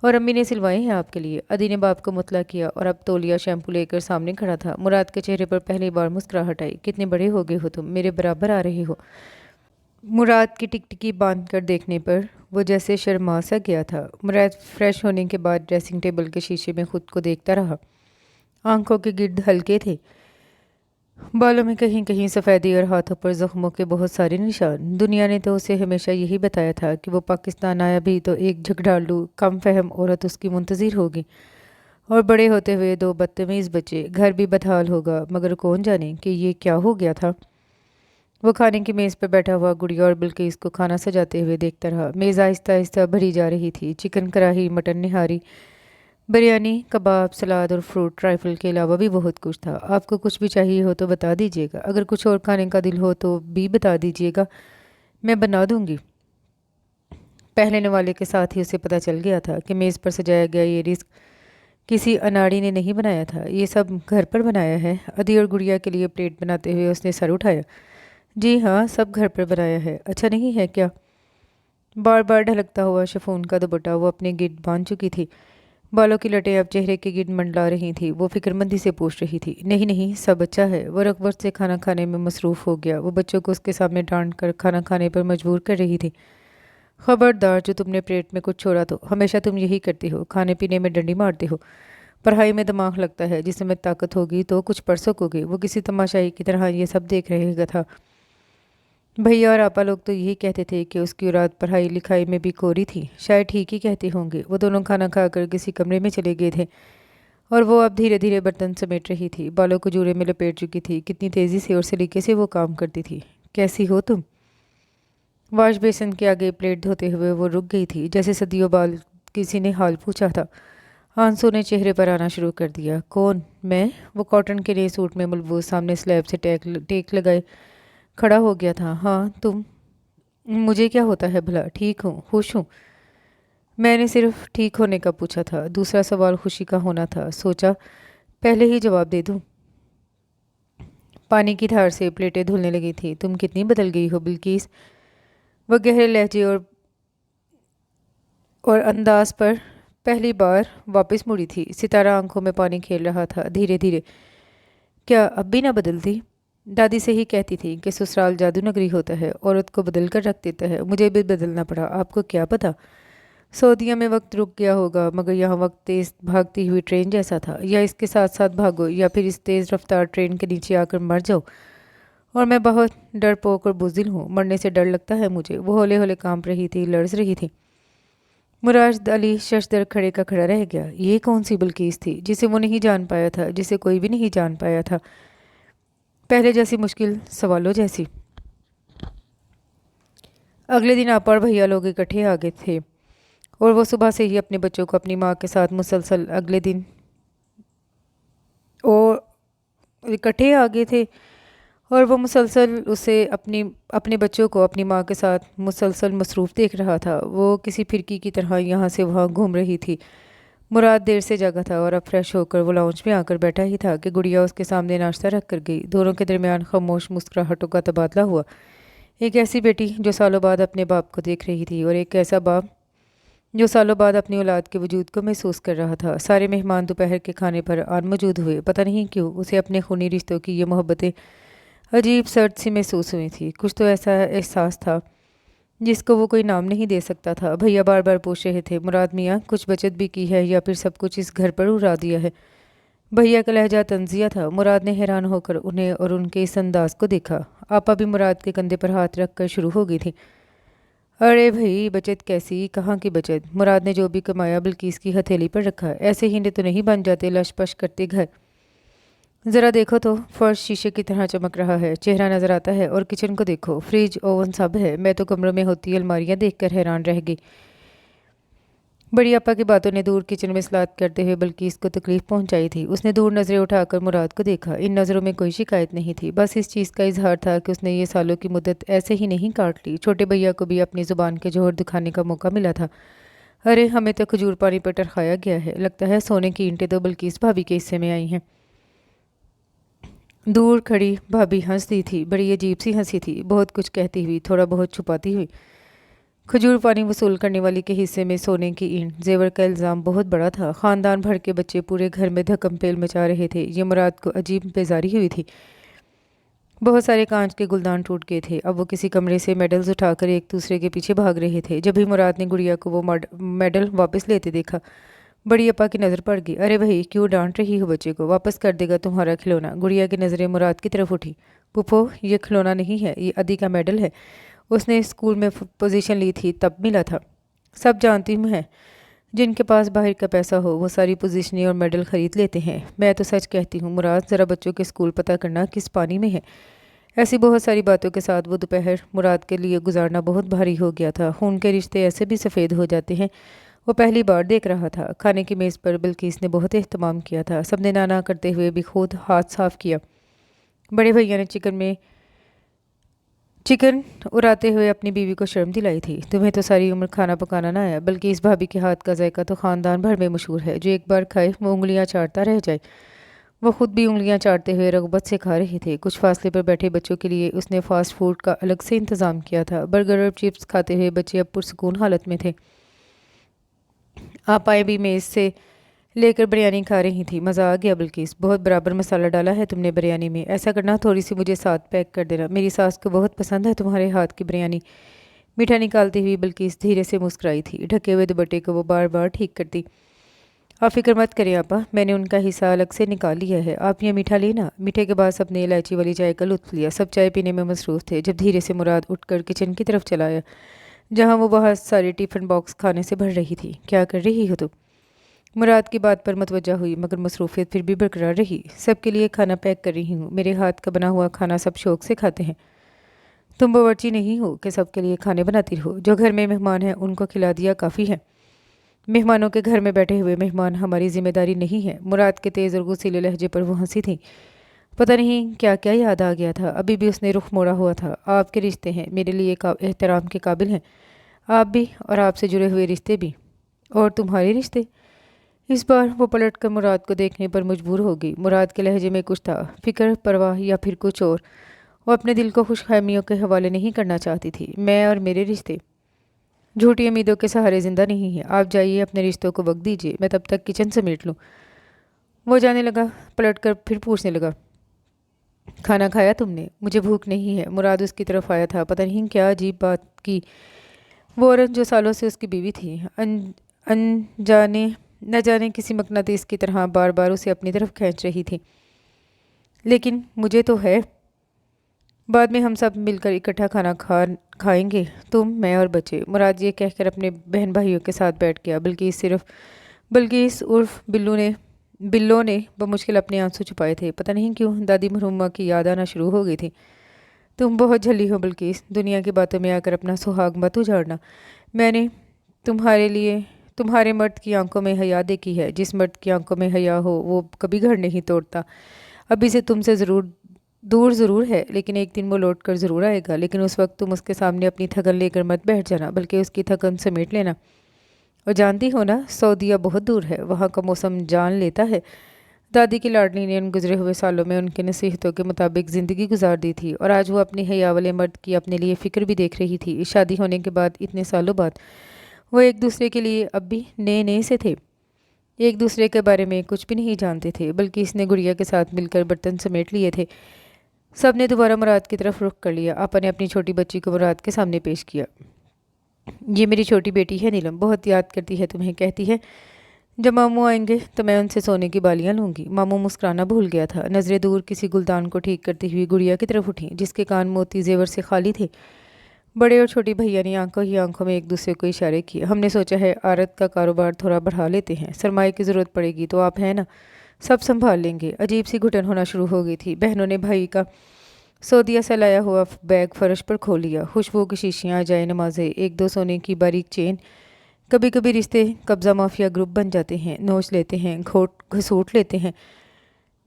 اور امی نے سلوائے ہیں آپ کے لیے۔ ادی نے باپ کو مطلع کیا اور اب تولیا شیمپو لے کر سامنے کھڑا تھا۔ مراد کے چہرے پر پہلی بار مسکراہٹ آئی۔ کتنے بڑے ہو گئے ہو تم، میرے برابر آ رہے ہو۔ مراد کی ٹکٹکی باندھ کر دیکھنے پر وہ جیسے شرما سا گیا تھا۔ مراد فریش ہونے کے بعد ڈریسنگ ٹیبل کے شیشے میں خود کو دیکھتا رہا۔ آنکھوں کے گرد ہلکے تھے، بالوں میں کہیں کہیں سفیدی اور ہاتھوں پر زخموں کے بہت سارے نشان۔ دنیا نے تو اسے ہمیشہ یہی بتایا تھا کہ وہ پاکستان آیا بھی تو ایک جھگڑالو کم فہم عورت اس کی منتظر ہوگی اور بڑے ہوتے ہوئے دو بدتمیز بچے، گھر بھی بدحال ہوگا۔ مگر کون جانے کہ یہ کیا ہو گیا تھا۔ وہ کھانے کی میز پر بیٹھا ہوا گڑیا اور بلقیس کو کھانا سجاتے ہوئے دیکھتا رہا۔ میز آہستہ آہستہ بھری جا رہی تھی۔ چکن کڑھائی، مٹن نہاری، بریانی، کباب، سلاد اور فروٹ ٹرائفل کے علاوہ بھی بہت کچھ تھا۔ آپ کو کچھ بھی چاہیے ہو تو بتا دیجیے گا، اگر کچھ اور کھانے کا دل ہو تو بھی بتا دیجیے گا، میں بنا دوں گی۔ پہلے نوالے کے ساتھ ہی اسے پتہ چل گیا تھا کہ میز پر سجایا گیا یہ رزق کسی اناڑی نے نہیں بنایا تھا، یہ سب گھر پر بنایا ہے۔ ادی اور گڑیا کے لیے پلیٹ بناتے ہوئے اس نے سر اٹھایا۔ جی ہاں، سب گھر پر بنایا ہے۔ اچھا نہیں ہے کیا؟ بار بار ڈھلکتا ہوا شفون کا دوپٹہ وہ اپنے گرد باندھ چکی تھی۔ بالوں کی لٹیں اب چہرے کے گرد منڈلا رہی تھی۔ وہ فکرمندی سے پوچھ رہی تھی۔ نہیں نہیں، سب اچھا ہے۔ وہ رغبت سے کھانا کھانے میں مصروف ہو گیا۔ وہ بچوں کو اس کے سامنے ڈانٹ کر کھانا کھانے پر مجبور کر رہی تھی۔ خبردار، جو تم نے پلیٹ میں کچھ چھوڑا تو ہمیشہ تم یہی کرتی ہو، کھانے پینے میں ڈنڈی مارتی ہو۔ پڑھائی میں دماغ لگتا ہے، جس میں طاقت ہوگی تو کچھ پڑھ سکو گے۔ وہ کسی تماشائی کی طرح یہ سب دیکھ رہے تھا۔ بھیا اور آپا لوگ تو یہی کہتے تھے کہ اس کی اولاد پڑھائی لکھائی میں بھی کوری تھی۔ شاید ٹھیک ہی کہتے ہوں گے۔ وہ دونوں کھانا کھا کر کسی کمرے میں چلے گئے تھے اور وہ اب دھیرے دھیرے برتن سمیٹ رہی تھی۔ بالوں کو جوڑے میں لپیٹ چکی تھی۔ کتنی تیزی سے اور سلیقے سے وہ کام کرتی تھی۔ کیسی ہو تم؟ واش بیسن کے آگے پلیٹ دھوتے ہوئے وہ رک گئی تھی، جیسے صدیوں بعد کسی نے حال پوچھا تھا۔ آنسو نے چہرے پر آنا شروع کر دیا۔ کون؟ میں؟ وہ کاٹن کے نئے سوٹ میں ملبوس سامنے سلیب سے ٹیک لگائے کھڑا ہو گیا تھا۔ ہاں تم؟ مجھے کیا ہوتا ہے بھلا؟ ٹھیک ہوں، خوش ہوں۔ میں نے صرف ٹھیک ہونے کا پوچھا تھا۔ دوسرا سوال خوشی کا ہونا تھا۔ سوچا پہلے ہی جواب دے دوں۔ پانی کی دھار سے پلیٹیں دھلنے لگی تھی۔ تم کتنی بدل گئی ہو بلقیس۔ وہ گہرے لہجے اور انداز پر پہلی بار واپس مڑی تھی۔ ستارہ آنکھوں میں پانی کھیل رہا تھا۔ دھیرے دھیرے۔ کیا اب بھی نہ بدلتی؟ دادی سے ہی کہتی تھی کہ سسرال جادو نگری ہوتا ہے، عورت کو بدل کر رکھ دیتا ہے۔ مجھے بھی بدلنا پڑا، آپ کو کیا پتا۔ سعودیہ میں وقت رک گیا ہوگا، مگر یہاں وقت تیز بھاگتی ہوئی ٹرین جیسا تھا۔ یا اس کے ساتھ ساتھ بھاگو یا پھر اس تیز رفتار ٹرین کے نیچے آ کر مر جاؤ۔ اور میں بہت ڈرپوک اور بزدل ہوں، مرنے سے ڈر لگتا ہے مجھے۔ وہ ہولے ہولے کانپ رہی تھی، لرز رہی تھی۔ مراد علی ششدر کھڑے کا کھڑا رہ گیا۔ یہ کون سی بلقیس تھی جسے وہ نہیں جان پایا تھا، جسے کوئی بھی نہیں جان پایا تھا؟ پہلے جیسی مشکل سوالوں جیسی۔ اگلے دن آپا اور بھیا لوگ اکٹھے آ گئے تھے اور وہ صبح سے ہی اپنے بچوں کو اپنی ماں کے ساتھ مسلسل اسے اپنے بچوں کو اپنی ماں کے ساتھ مسلسل مصروف دیکھ رہا تھا۔ وہ کسی پھرکی کی طرح یہاں سے وہاں گھوم رہی تھی۔ مراد دیر سے جاگا تھا اور اب فریش ہو کر وہ لاؤنج میں آ کر بیٹھا ہی تھا کہ گڑیا اس کے سامنے ناشتہ رکھ کر گئی۔ دونوں کے درمیان خاموش مسکراہٹوں کا تبادلہ ہوا۔ ایک ایسی بیٹی جو سالوں بعد اپنے باپ کو دیکھ رہی تھی اور ایک ایسا باپ جو سالوں بعد اپنی اولاد کے وجود کو محسوس کر رہا تھا۔ سارے مہمان دوپہر کے کھانے پر آن موجود ہوئے۔ پتہ نہیں کیوں اسے اپنے خونی رشتوں کی یہ محبتیں عجیب سرد سی محسوس ہوئی تھی۔ کچھ تو ایسا احساس تھا جس کو وہ کوئی نام نہیں دے سکتا تھا۔ بھیا بار بار پوچھ رہے تھے، مراد میاں کچھ بچت بھی کی ہے یا پھر سب کچھ اس گھر پر اڑا دیا ہے؟ بھیا کا لہجہ طنزیہ تھا۔ مراد نے حیران ہو کر انہیں اور ان کے اس انداز کو دیکھا۔ آپا بھی مراد کے کندھے پر ہاتھ رکھ کر شروع ہو گئی تھی۔ ارے بھائی، بچت کیسی؟ کہاں کی بچت؟ مراد نے جو بھی کمایا بلقیس کی ہتھیلی پر رکھا۔ ایسے ہی تو نہیں بن جاتے لش پش کرتے گھر۔ ذرا دیکھو تو، فرش شیشے کی طرح چمک رہا ہے، چہرہ نظر آتا ہے، اور کچن کو دیکھو، فریج، اوون سب ہے۔ میں تو کمروں میں ہوتی الماریاں دیکھ کر حیران رہ گئی۔ بڑی آپا کی باتوں نے دور کچن میں سلاد کرتے ہوئے بلقیس کو تکلیف پہنچائی تھی۔ اس نے دور نظریں اٹھا کر مراد کو دیکھا۔ ان نظروں میں کوئی شکایت نہیں تھی، بس اس چیز کا اظہار تھا کہ اس نے یہ سالوں کی مدت ایسے ہی نہیں کاٹ لی۔ چھوٹے بھیا کو بھی اپنی زبان کے جوہر دکھانے کا موقع ملا تھا۔ ارے ہمیں تو کھجور پانی پر ٹرکایا گیا ہے، لگتا ہے سونے کی اینٹیں تو بلقیس بھابھی کے حصے میں آئی ہیں۔ دور کھڑی بھابھی ہنس دی تھی، بڑی عجیب سی ہنسی تھی، بہت کچھ کہتی ہوئی، تھوڑا بہت چھپاتی ہوئی۔ کھجور پانی وصول کرنے والی کے حصے میں سونے کی اینٹ زیور کا الزام بہت بڑا تھا۔ خاندان بھر کے بچے پورے گھر میں دھکم پیل مچا رہے تھے۔ یہ مراد کو عجیب بیزاری ہوئی تھی۔ بہت سارے کانچ کے گلدان ٹوٹ گئے تھے۔ اب وہ کسی کمرے سے میڈلز اٹھا کر ایک دوسرے کے پیچھے بھاگ رہے تھے۔ جب ہی مراد نے گڑیا کو وہ میڈل واپس لیتے دیکھا، بڑی اپا کی نظر پڑ گئی۔ ارے بھائی، کیوں ڈانٹ رہی ہو بچے کو؟ واپس کر دے گا تمہارا کھلونا۔ گڑیا کی نظریں مراد کی طرف اٹھی۔ پھپھو، یہ کھلونا نہیں ہے، یہ ادی کا میڈل ہے۔ اس نے اسکول میں پوزیشن لی تھی تب ملا تھا۔ سب جانتی ہوں ہے، جن کے پاس باہر کا پیسہ ہو وہ ساری پوزیشنیں اور میڈل خرید لیتے ہیں۔ میں تو سچ کہتی ہوں مراد، ذرا بچوں کے اسکول پتہ کرنا کس پانی میں ہے۔ ایسی بہت ساری باتوں کے ساتھ وہ دوپہر مراد کے لیے گزارنا بہت بھاری ہو گیا تھا۔ خون کے رشتے ایسے بھی سفید ہو جاتے ہیں۔ وہ پہلی بار دیکھ رہا تھا۔ کھانے کی میز پر بلقیس نے بہت اہتمام کیا تھا۔ سب نے نانا کرتے ہوئے بھی خود ہاتھ صاف کیا۔ بڑے بھیا نے چکن اڑاتے ہوئے اپنی بیوی کو شرم دلائی تھی۔ تمہیں تو ساری عمر کھانا پکانا نہ آیا، بلکہ اس بھابھی کے ہاتھ کا ذائقہ تو خاندان بھر میں مشہور ہے۔ جو ایک بار کھائے وہ انگلیاں چاٹتا رہ جائے۔ وہ خود بھی انگلیاں چاٹتے ہوئے رغبت سے کھا رہے تھے۔ کچھ فاصلے پر بیٹھے بچوں کے لیے اس نے فاسٹ فوڈ کا الگ سے انتظام کیا تھا۔ برگر اور چپس کھاتے ہوئے بچے اب پرسکون حالت میں تھے۔ آپائیں بھی میز سے لے کر بریانی کھا رہی تھی۔ مزہ آ گیا بلقیس، بہت برابر مسالہ ڈالا ہے تم نے بریانی میں۔ ایسا کرنا، تھوڑی سی مجھے ساتھ پیک کر دینا، میری ساس کو بہت پسند ہے تمہارے ہاتھ کی بریانی۔ میٹھا نکالتی ہوئی بلقیس دھیرے سے مسکرائی تھی۔ ڈھکے ہوئے دوپٹے کو وہ بار بار ٹھیک کرتی۔ آپ فکر مت کریں آپا، میں نے ان کا حصہ الگ سے نکال لیا ہے، آپ یہ میٹھا لینا۔ میٹھے کے بعد سب نے الائچی والی چائے کا لطف لیا۔ سب چائے پینے میں مصروف تھے جب دھیرے سے مراد اٹھ کر کچن کی طرف چلا آیا، جہاں وہ بہت ساری ٹفن باکس کھانے سے بھر رہی تھی۔ کیا کر رہی ہو تم؟ مراد کی بات پر متوجہ ہوئی، مگر مصروفیت پھر بھی برقرار رہی۔ سب کے لیے کھانا پیک کر رہی ہوں، میرے ہاتھ کا بنا ہوا کھانا سب شوق سے کھاتے ہیں۔ تم باورچی نہیں ہو کہ سب کے لیے کھانے بناتی رہو، جو گھر میں مہمان ہیں ان کو کھلا دیا کافی ہے۔ مہمانوں کے گھر میں بیٹھے ہوئے مہمان ہماری ذمہ داری نہیں ہے۔ مراد کے تیز اور غصیلے لہجے پر وہ ہنسی تھی۔ پتہ نہیں کیا کیا یاد آ گیا تھا۔ ابھی بھی اس نے رخ موڑا ہوا تھا۔ آپ کے رشتے ہیں، میرے لیے احترام کے قابل ہیں، آپ بھی اور آپ سے جڑے ہوئے رشتے بھی۔ اور تمہارے رشتے؟ اس بار وہ پلٹ کر مراد کو دیکھنے پر مجبور ہو گئی۔ مراد کے لہجے میں کچھ تھا، فکر، پرواہ یا پھر کچھ اور۔ وہ اپنے دل کو خوش فہمیوں کے حوالے نہیں کرنا چاہتی تھی۔ میں اور میرے رشتے جھوٹی امیدوں کے سہارے زندہ نہیں ہیں۔ آپ جائیے، اپنے رشتوں کو وقت دیجیے، میں تب تک کچن سمیٹ لوں۔ وہ جانے لگا، پلٹ کر پھر پوچھنے لگا، کھانا کھایا تم نے؟ مجھے بھوک نہیں ہے۔ مراد اس کی طرف آیا تھا۔ پتہ نہیں کیا عجیب بات کی وہ عورت جو سالوں سے اس کی بیوی تھی، نہ جانے کسی مقناطیس کی طرح بار بار اسے اپنی طرف کھینچ رہی تھی۔ لیکن مجھے تو ہے، بعد میں ہم سب مل کر اکٹھا کھانا کھائیں گے، تم، میں اور بچے۔ مراد یہ کہہ کر اپنے بہن بھائیوں کے ساتھ بیٹھ گیا۔ بلقیس عرف بلو نے بمشکل اپنے آنسو چھپائے تھے۔ پتہ نہیں کیوں دادی مرحومہ کی یاد آنا شروع ہو گئی تھی۔ تم بہت جھلی ہو بلقیس، دنیا کی باتوں میں آ کر اپنا سہاگ مت اجاڑنا۔ میں نے تمہارے مرد کی آنکھوں میں حیا دیکھی ہے۔ جس مرد کی آنکھوں میں حیا ہو وہ کبھی گھر نہیں توڑتا۔ ابھی سے تم سے دور ضرور ہے، لیکن ایک دن وہ لوٹ کر ضرور آئے گا۔ لیکن اس وقت تم اس کے سامنے اپنی تھکن لے کر مت بیٹھ جانا، بلکہ اس کی تھکن سمیٹ لینا۔ اور جانتی ہو نا، سعودیہ بہت دور ہے، وہاں کا موسم جان لیتا ہے۔ دادی کی لاڈلی نے ان گزرے ہوئے سالوں میں ان کی نصیحتوں کے مطابق زندگی گزار دی تھی، اور آج وہ اپنے حیا والے مرد کی اپنے لیے فکر بھی دیکھ رہی تھی۔ شادی ہونے کے بعد اتنے سالوں بعد وہ ایک دوسرے کے لیے اب بھی نئے سے تھے، ایک دوسرے کے بارے میں کچھ بھی نہیں جانتے تھے، بلکہ اس نے گڑیا کے ساتھ مل کر برتن سمیٹ لیے تھے۔ سب نے دوبارہ مراد کی طرف رخ کر لیا۔ آپا نے اپنی چھوٹی بچی کو مراد کے سامنے پیش کیا۔ یہ میری چھوٹی بیٹی ہے نیلم، بہت یاد کرتی ہے تمہیں، کہتی ہے جب ماموں آئیں گے تو میں ان سے سونے کی بالیاں لوں گی۔ ماموں مسکرانا بھول گیا تھا۔ نظریں دور کسی گلدان کو ٹھیک کرتی ہوئی گڑیا کی طرف اٹھیں، جس کے کان موتی زیور سے خالی تھے۔ بڑے اور چھوٹی بھیا نے آنکھوں میں ایک دوسرے کو اشارے کیے۔ ہم نے سوچا ہے عارت کا کاروبار تھوڑا بڑھا لیتے ہیں، سرمایہ کی ضرورت پڑے گی تو آپ ہیں نا، سب سنبھال لیں گے۔ عجیب سی گھٹن ہونا شروع ہو گئی تھی۔ بہنوں نے بھائی کا سعودیہ سے لایا ہوا بیگ فرش پر کھول لیا۔ خوشبو کی شیشیاں، جائے نمازیں، ایک دو سونے کی باریک چین۔ کبھی کبھی رشتے قبضہ مافیا گروپ بن جاتے ہیں، نوچ لیتے ہیں، گھسوٹ لیتے ہیں،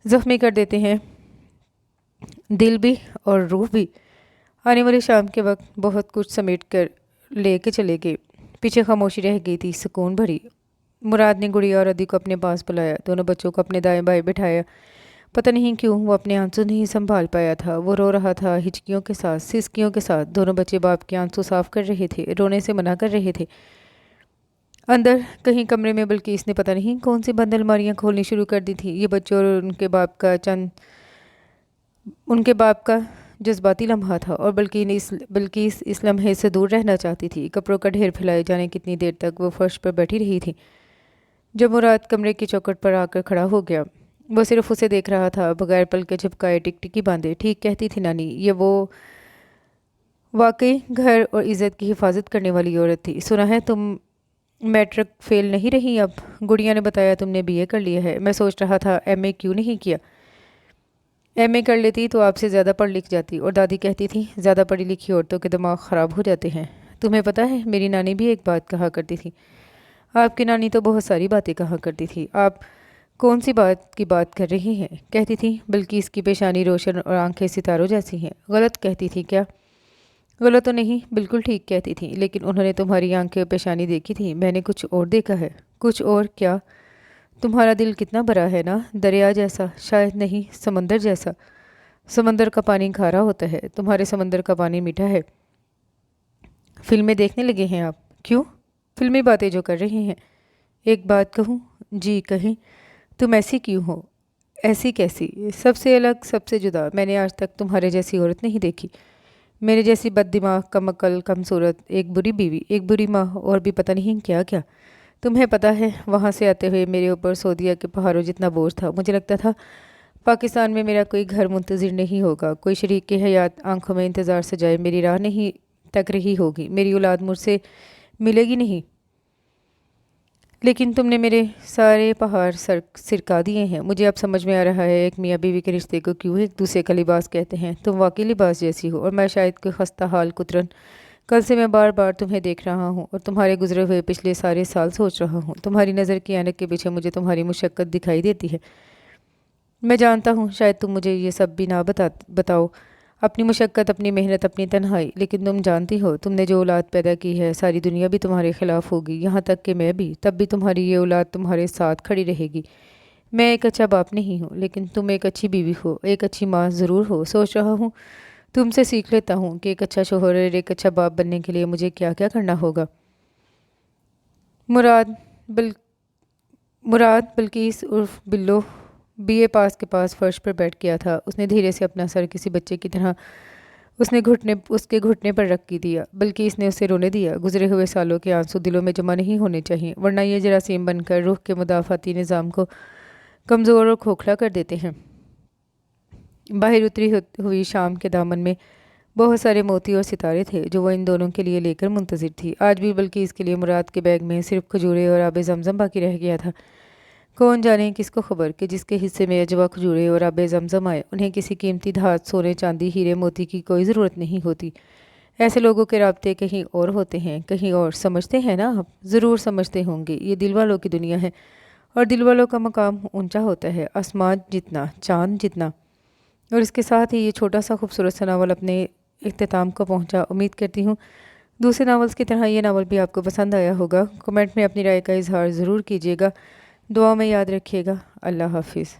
زخمی کر دیتے ہیں، دل بھی اور روح بھی۔ آنے والے شام کے وقت بہت کچھ سمیٹ کر لے کے چلے گئے۔ پیچھے خاموشی رہ گئی تھی، سکون بھری۔ مراد نے گڑیا اور ادی کو اپنے پاس بلایا، دونوں بچوں کو اپنے دائیں بائیں بٹھایا۔ پتہ نہیں کیوں وہ اپنے آنسو نہیں سنبھال پایا تھا۔ وہ رو رہا تھا، ہچکیوں کے ساتھ، سسکیوں کے ساتھ۔ دونوں بچے باپ کے آنسو صاف کر رہے تھے، رونے سے منع کر رہے تھے۔ اندر کہیں کمرے میں بلقیس نے پتہ نہیں کون سی بند الماریاں کھولنی شروع کر دی تھی۔ یہ بچوں اور ان کے باپ کا جذباتی لمحہ تھا، اور بلقیس اس لمحے سے دور رہنا چاہتی تھی۔ کپڑوں کا ڈھیر پھیلائے جانے کتنی دیر تک وہ فرش پر بیٹھی رہی تھی۔ جب مراد کمرے کی چوکھٹ پر آ کر کھڑا ہو گیا، وہ صرف اسے دیکھ رہا تھا، بغیر پلکیں جھپکائے، ٹکٹکی باندھے۔ ٹھیک کہتی تھی نانی، یہ وہ واقعی گھر اور عزت کی حفاظت کرنے والی عورت تھی۔ سنا ہے تم میٹرک فیل نہیں رہی اب؟ گڑیا نے بتایا تم نے BA کر لیا ہے۔ میں سوچ رہا تھا MA کیوں نہیں کیا۔ MA کر لیتی تو آپ سے زیادہ پڑھ لکھ جاتی، اور دادی کہتی تھی زیادہ پڑھی لکھی عورتوں کے دماغ خراب ہو جاتے ہیں۔ تمہیں پتہ ہے میری نانی بھی ایک بات کہا کرتی تھی۔ آپ کی نانی تو بہت ساری باتیں کہا کرتی تھی۔ آپ کون سی بات کی بات کر رہی ہیں؟ کہتی تھی بلقیس کی پیشانی روشن اور آنکھیں ستاروں جیسی ہیں۔ غلط کہتی تھی کیا؟ غلط تو نہیں، بالکل ٹھیک کہتی تھی، لیکن انہوں نے تمہاری آنکھیں اور پیشانی دیکھی تھی، میں نے کچھ اور دیکھا ہے۔ کچھ اور کیا؟ تمہارا دل کتنا بڑا ہے نا، دریا جیسا، شاید نہیں سمندر جیسا۔ سمندر کا پانی کھارا ہوتا ہے، تمہارے سمندر کا پانی میٹھا ہے۔ فلمیں دیکھنے لگے ہیں آپ؟ کیوں؟ فلمی باتیں جو کر رہے ہیں۔ ایک بات کہوں؟ جی کہیں۔ تم ایسی کیوں ہو؟ ایسی کیسی؟ سب سے الگ، سب سے جدا۔ میں نے آج تک تمہارے جیسی عورت نہیں دیکھی، میرے جیسی بد دماغ، کم عقل، کم صورت، ایک بری بیوی، ایک بری ماں، اور بھی پتہ نہیں کیا کیا۔ تمہیں پتہ ہے وہاں سے آتے ہوئے میرے اوپر سعودیہ کے پہاڑوں جتنا بوجھ تھا۔ مجھے لگتا تھا پاکستان میں میرا کوئی گھر منتظر نہیں ہوگا، کوئی شریک حیات آنکھوں میں انتظار سجائے میری راہ نہیں تک رہی ہوگی، میری اولاد مجھ سے ملے گی نہیں۔ لیکن تم نے میرے سارے پہاڑ سرکا دیے ہیں۔ مجھے اب سمجھ میں آ رہا ہے ایک میاں بیوی کے رشتے کو کیوں ایک دوسرے کا لباس کہتے ہیں۔ تم واقعی لباس جیسی ہو، اور میں شاید کوئی خستہ حال کترن۔ کل سے میں بار بار تمہیں دیکھ رہا ہوں، اور تمہارے گزرے ہوئے پچھلے سارے سال سوچ رہا ہوں۔ تمہاری نظر کی اینک کے پیچھے مجھے تمہاری مشقت دکھائی دیتی ہے۔ میں جانتا ہوں شاید تم مجھے یہ سب بھی نہ بتاؤ، اپنی مشقت، اپنی محنت، اپنی تنہائی، لیکن تم جانتی ہو تم نے جو اولاد پیدا کی ہے، ساری دنیا بھی تمہارے خلاف ہوگی، یہاں تک کہ میں بھی، تب بھی تمہاری یہ اولاد تمہارے ساتھ کھڑی رہے گی۔ میں ایک اچھا باپ نہیں ہوں، لیکن تم ایک اچھی بیوی ہو، ایک اچھی ماں ضرور ہو۔ سوچ رہا ہوں تم سے سیکھ لیتا ہوں کہ ایک اچھا شوہر اور ایک اچھا باپ بننے کے لیے مجھے کیا کیا کرنا ہوگا۔ مراد بلقیس عرف بلو BA پاس کے پاس فرش پر بیٹھ گیا تھا۔ اس نے دھیرے سے اپنا سر کسی بچے کی طرح اس کے گھٹنے پر رکھ دیا۔ بلقیس نے اسے رونے دیا۔ گزرے ہوئے سالوں کے آنسو دلوں میں جمع نہیں ہونے چاہیے، ورنہ یہ جراثیم بن کر روح کے مدافعتی نظام کو کمزور اور کھوکھلا کر دیتے ہیں۔ باہر اتری ہوئی شام کے دامن میں بہت سارے موتی اور ستارے تھے جو وہ ان دونوں کے لیے لے کر منتظر تھی۔ آج بھی بلقیس کے لیے مراد کے بیگ میں صرف کھجوریں اور آب زمزم باقی رہ گیا تھا۔ کون جانے کس کو خبر کہ جس کے حصے میں اجوا کھجوریں اور آب زمزم آئے، انہیں کسی قیمتی دھات، سونے، چاندی، ہیرے موتی کی کوئی ضرورت نہیں ہوتی۔ ایسے لوگوں کے رابطے کہیں اور ہوتے ہیں، کہیں اور، سمجھتے ہیں نا آپ؟ ضرور سمجھتے ہوں گے۔ یہ دل والوں کی دنیا ہے، اور دل والوں کا مقام اونچا ہوتا ہے، آسمان جتنا، چاند جتنا۔ اور اس کے ساتھ ہی یہ چھوٹا سا خوبصورت سا ناول اپنے اختتام کو پہنچا۔ امید کرتی ہوں دوسرے ناولز کی طرح یہ ناول بھی آپ کو پسند آیا ہوگا۔ کمنٹ میں اپنی رائے کا اظہار ضرور کیجیے گا۔ دعا میں یاد رکھیے گا۔ اللہ حافظ۔